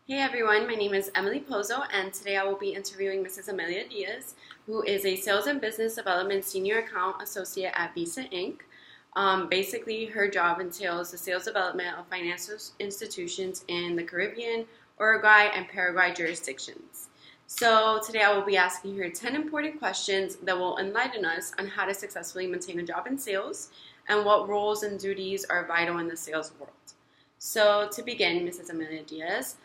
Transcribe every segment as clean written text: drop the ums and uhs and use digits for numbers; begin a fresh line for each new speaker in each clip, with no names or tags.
Hey everyone, my name is Emily Pozo, and today I will be interviewing Mrs. Amelia Diaz, who is a Sales and Business Development Senior Account Associate at Visa Inc. Basically, her job entails the sales development of financial institutions in the Caribbean, Uruguay, and Paraguay jurisdictions. So today I will be asking her 10 important questions that will enlighten us on how to successfully maintain a job in sales and what roles and duties are vital in the sales world. So to begin, Mrs. Amelia Diaz,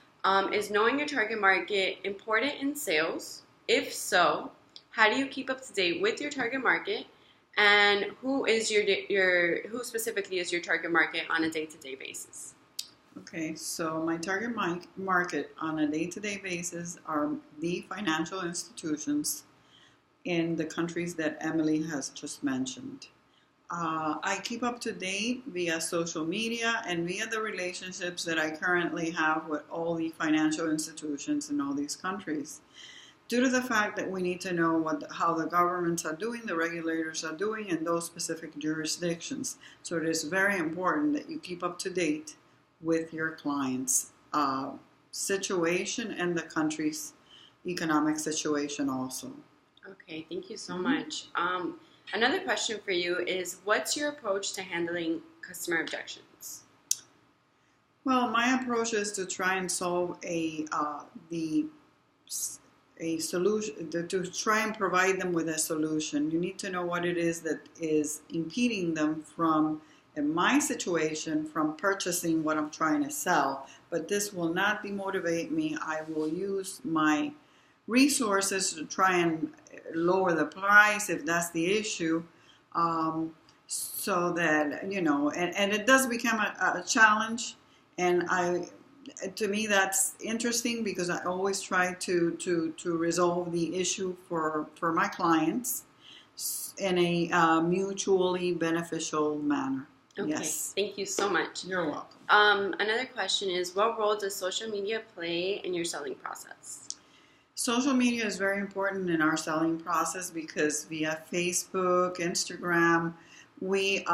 is knowing your target market important in sales? If so, how do you keep up to date with your target market? And who specifically is your target market on a day-to-day basis?
Okay, so my target market on a day-to-day basis are the financial institutions in the countries that Emily has just mentioned. I keep up to date via social media and via the relationships that I currently have with all the financial institutions in all these countries. Due to the fact that we need to know how the governments are doing, the regulators are doing in those specific jurisdictions. So it is very important that you keep up to date with your clients' situation and the country's economic situation also.
Okay, thank you so much. Another question for you is, what's your approach to handling customer objections?
Well, my approach is to try and solve a solution, to try and provide them with a solution. You need to know what it is that is impeding them from, in my situation, from purchasing what I'm trying to sell. But this will not demotivate me. I will use my resources to try and lower the price if that's the issue, so that, and it does become a challenge. And to me, that's interesting because I always try to resolve the issue for my clients in a mutually beneficial manner.
Okay,
Yes.
Thank you so much.
You're welcome.
Another question is, what role does social media play in your selling process?
Social media is very important in our selling process because via Facebook, Instagram, we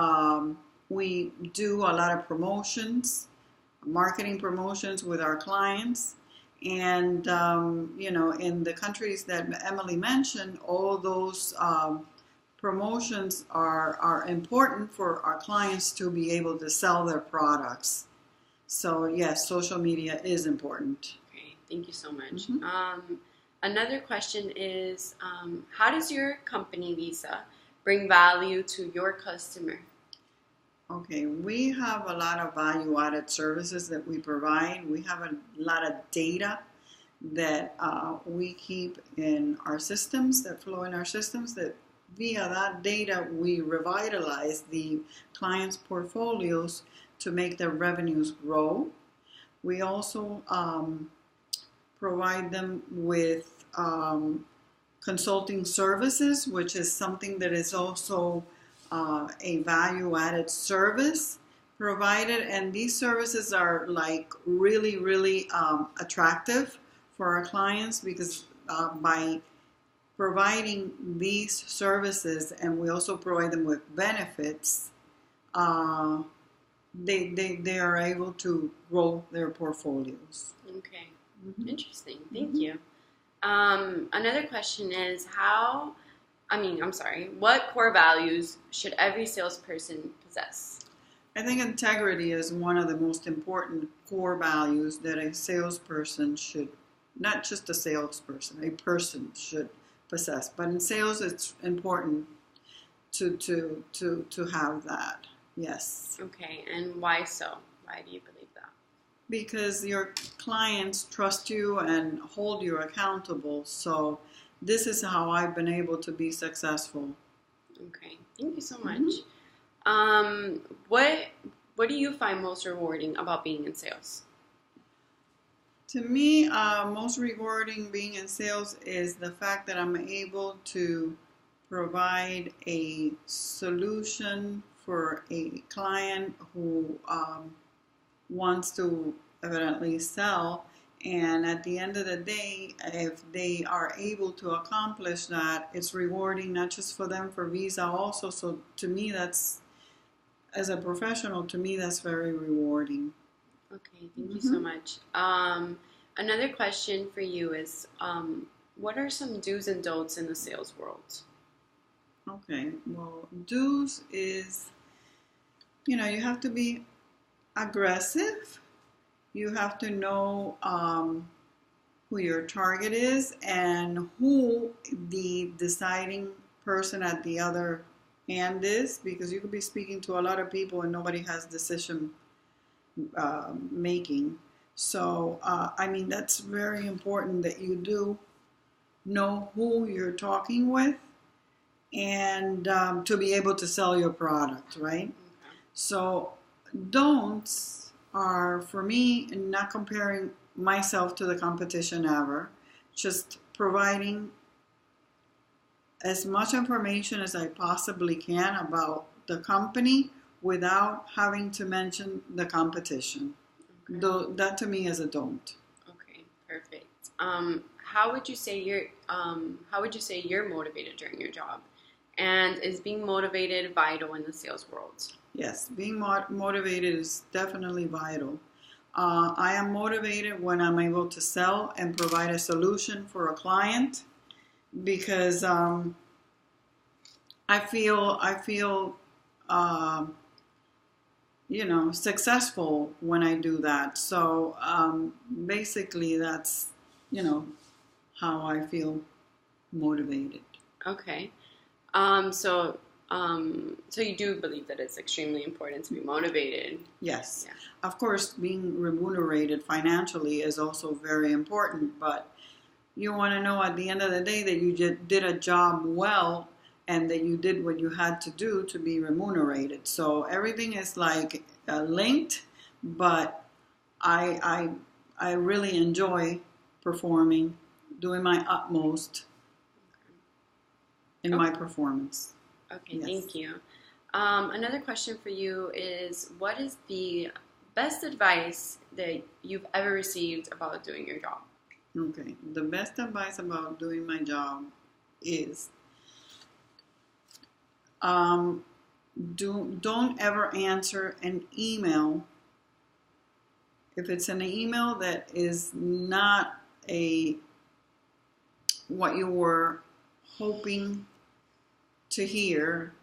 do a lot of promotions, marketing promotions with our clients. And, in the countries that Emily mentioned, all those promotions are important for our clients to be able to sell their products. So, yes, social media is important.
Okay, thank you so much. Another question is, how does your company, Visa, bring value to your customer?
Okay, we have a lot of value-added services that we provide. We have a lot of data that we keep in our systems, that flow in our systems, that via that data we revitalize the clients' portfolios to make their revenues grow. We also provide them with consulting services, which is something that is also a value-added service provided, and these services are like really, really attractive for our clients because by providing these services, and we also provide them with benefits, they are able to grow their portfolios.
Okay, Interesting. Thank you. Another question is what core values should every salesperson possess?
I think integrity is one of the most important core values that a salesperson should, not just a salesperson, a person should possess. But in sales, it's important to have that. Yes.
Okay, and why so? Why do you believe that?
Because your clients trust you and hold you accountable. So this is how I've been able to be successful.
Okay, thank you so much. What do you find most rewarding about being in sales?
To me, most rewarding being in sales is the fact that I'm able to provide a solution for a client who wants to evidently sell, and at the end of the day, if they are able to accomplish that, it's rewarding not just for them, for Visa also. So to me, that's, as a professional, to me that's very rewarding.
Okay, thank you so much. Another question for you is, what are some do's and don'ts in the sales world?
Okay, well, do's is, you have to be aggressive. You have to know who your target is and who the deciding person at the other end is, because you could be speaking to a lot of people and nobody has decision making. So, that's very important that you do know who you're talking with and to be able to sell your product, right?
Okay.
So, don'ts are for me not comparing myself to the competition ever, just providing as much information as I possibly can about the company without having to mention the competition.
Okay.
Though that to me is a don't.
Okay, perfect. How would you say you're motivated during your job? And is being motivated vital in the sales world?
Yes, being motivated is definitely vital. I am motivated when I'm able to sell and provide a solution for a client, because I feel successful when I do that. So basically, that's how I feel motivated.
Okay. So you do believe that it's extremely important to be motivated?
Yes.
Yeah.
Of course, being remunerated financially is also very important, but you want to know at the end of the day that you just did a job well and that you did what you had to do to be remunerated. So everything is like linked, but I really enjoy performing, doing my utmost in my performance.
Okay,
Yes.
thank you. Another question for you is, what is the best advice that you've ever received about doing your job?
Okay, the best advice about doing my job is don't ever answer an email if it's an email that is not what you were hoping to hear.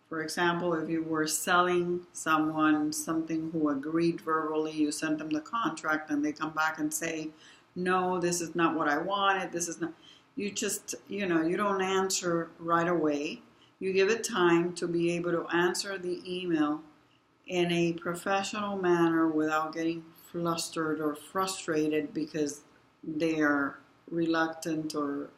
For example, if you were selling someone something who agreed verbally, you sent them the contract and they come back and say, no, this is not what I wanted, this is not, you just, you don't answer right away. You give it time to be able to answer the email in a professional manner without getting flustered or frustrated because they are reluctant or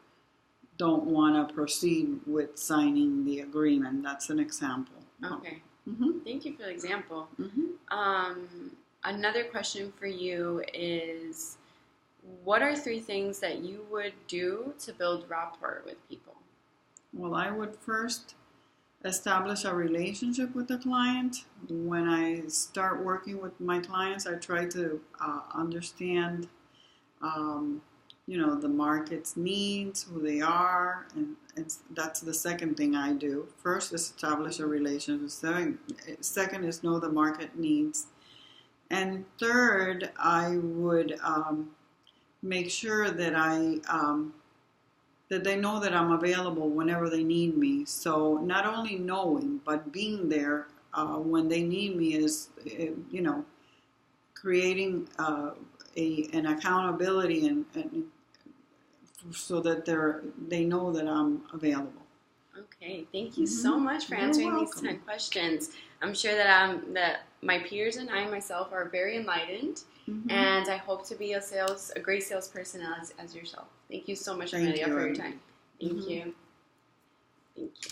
don't want to proceed with signing the agreement. That's an example.
Okay.
Mm-hmm.
Thank you for the example.
Mm-hmm.
Another question for you is, what are 3 things that you would do to build rapport with people?
Well, I would first establish a relationship with the client. When I start working with my clients, I try to understand the market's needs, who they are, and that's the second thing I do. First is establish a relationship. Second is know the market needs. And third, I would make sure that that they know that I'm available whenever they need me. So not only knowing, but being there when they need me is, creating an accountability and so that they know that I'm available.
Okay, thank you so much for answering these 10 questions. I'm sure that my peers and I myself are very enlightened, and I hope to be a great salesperson as yourself. Thank you so much, Amelia, for your time. Thank you. Thank you.